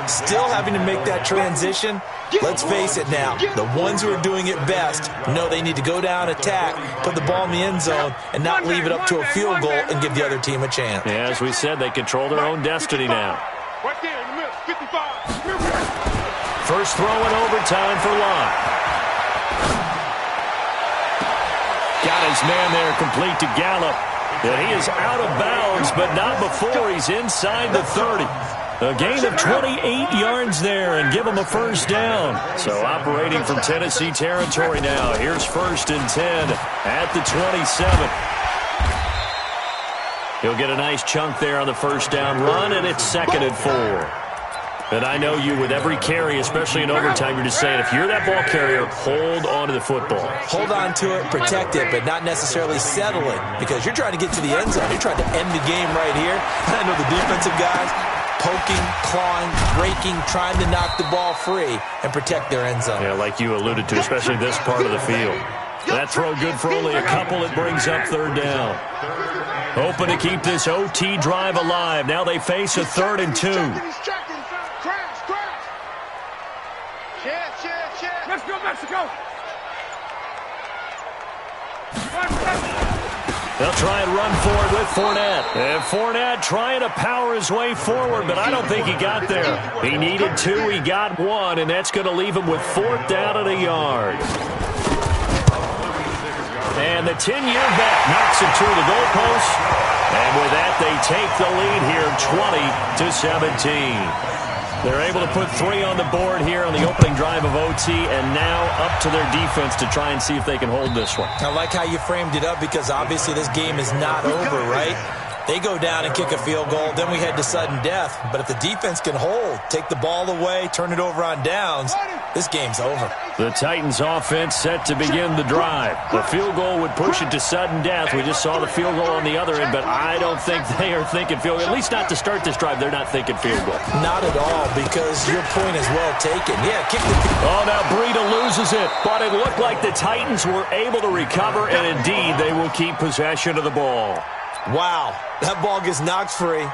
Still having to make that transition. Let's face it now, the ones who are doing it best know they need to go down, attack, put the ball in the end zone, and not leave it up to a field goal and give the other team a chance. Yeah, as we said, they control their own destiny now. Right there in the middle, 55. First throw in overtime for Lott. Got his man there, complete to Gallup. And he is out of bounds, but not before he's inside the 30. A gain of 28 yards there and give him a first down. So operating from Tennessee territory now. Here's 1st and 10 at the 27. He'll get a nice chunk there on the first down run, and it's 2nd and 4. And I know you, with every carry, especially in overtime, you're just saying, if you're that ball carrier, hold on to the football. Hold on to it, protect it, but not necessarily settle it, because you're trying to get to the end zone. You're trying to end the game right here. I know the defensive guys poking, clawing, breaking, trying to knock the ball free and protect their end zone. Yeah, like you alluded to, especially this part of the field. That throw good for only a couple. It brings up 3rd down. Hoping to keep this OT drive alive. Now they face a 3rd and 2. Let's go, Mexico! They'll try and run forward with Fournette. And Fournette trying to power his way forward, but I don't think he got there. He needed 2, he got 1, and that's going to leave him with 4th down and a yard. And the 10-year vet knocks it through the goalpost. And with that, they take the lead here, 20-17. They're able to put 3 on the board here on the opening drive of OT, and now up to their defense to try and see if they can hold this one. I like how you framed it up, because obviously this game is not over, right? They go down and kick a field goal, then we head to sudden death. But if the defense can hold, take the ball away, turn it over on downs, this game's over. The Titans offense set to begin the drive. The field goal would push it to sudden death. We just saw the field goal on the other end, but I don't think they are thinking field goal. At least not to start this drive. They're not thinking field goal. Not at all, because your point is well taken. Yeah, kick the field. Oh, now Breida loses it, but it looked like the Titans were able to recover, and indeed they will keep possession of the ball. Wow, that ball gets knocked free,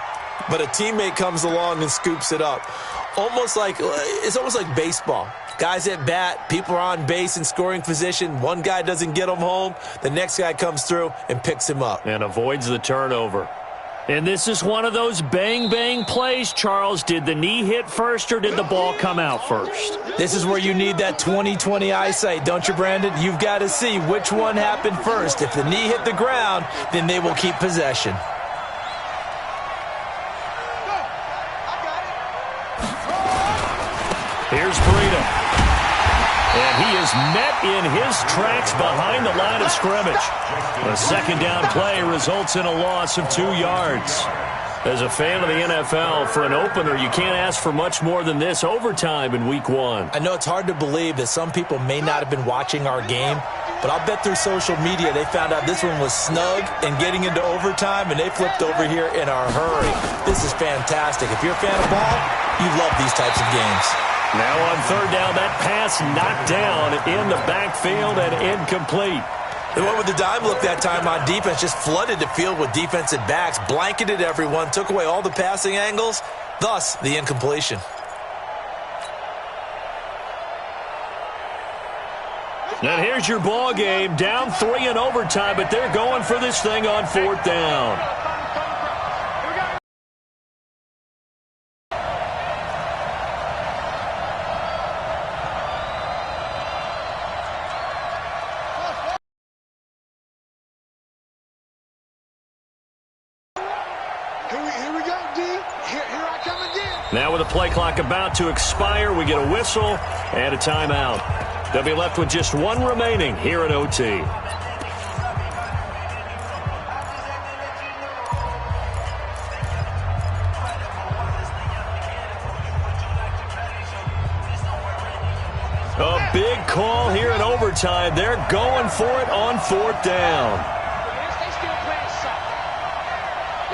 but a teammate comes along and scoops it up. It's almost like baseball. Guys at bat, people are on base in scoring position. One guy doesn't get him home. The next guy comes through and picks him up. And avoids the turnover. And this is one of those bang-bang plays, Charles. Did the knee hit first or did the ball come out first? This is where you need that 20/20 eyesight, don't you, Brandon? You've got to see which one happened first. If the knee hit the ground, then they will keep possession. Here's Breida. And he is met in his tracks behind the line of scrimmage. A 2nd down play results in a loss of 2 yards. As a fan of the NFL, for an opener, you can't ask for much more than this. Overtime in Week 1. I know it's hard to believe that some people may not have been watching our game, but I'll bet through social media they found out this one was snug and getting into overtime, and they flipped over here in a hurry. This is fantastic. If you're a fan of ball, you love these types of games. Now on 3rd down, that pass knocked down in the backfield and incomplete. They went with the dime look that time on defense, just flooded the field with defensive backs, blanketed everyone, took away all the passing angles, thus the incompletion. And here's your ball game, down 3 in overtime, but they're going for this thing on 4th down. Here we go, D. Here I come again. Now with the play clock about to expire, we get a whistle and a timeout. They'll be left with just 1 remaining here at OT. A big call here in overtime. They're going for it on 4th down. They still playing soccer.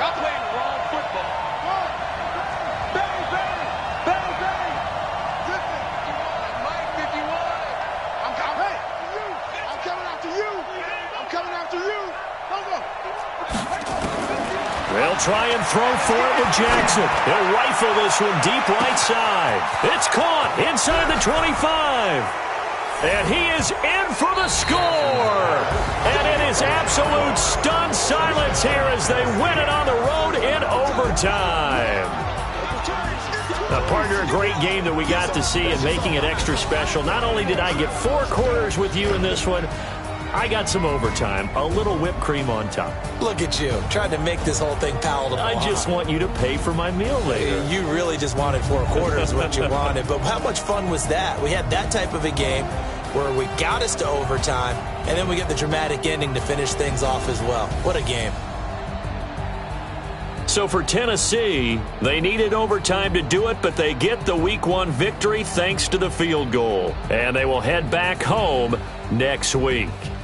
Y'all playing wrong football. Bang, bang, bang, bang. Mike 51. They'll try and throw for it with Jackson. He'll rifle this one deep right side. It's caught inside the 25. And he is in for the score. And it is absolute stunned silence here as they win it on the road in overtime. Partner, a great game that we got to see and making it extra special. Not only did I get 4 quarters with you in this one, I got some overtime, a little whipped cream on top. Look at you, trying to make this whole thing palatable. I just want you to pay for my meal later. You really just wanted 4 quarters, what you wanted. But how much fun was that? We had that type of a game where we got us to overtime, and then we get the dramatic ending to finish things off as well. What a game. So for Tennessee, they needed overtime to do it, but they get the Week 1 victory thanks to the field goal. And they will head back home next week.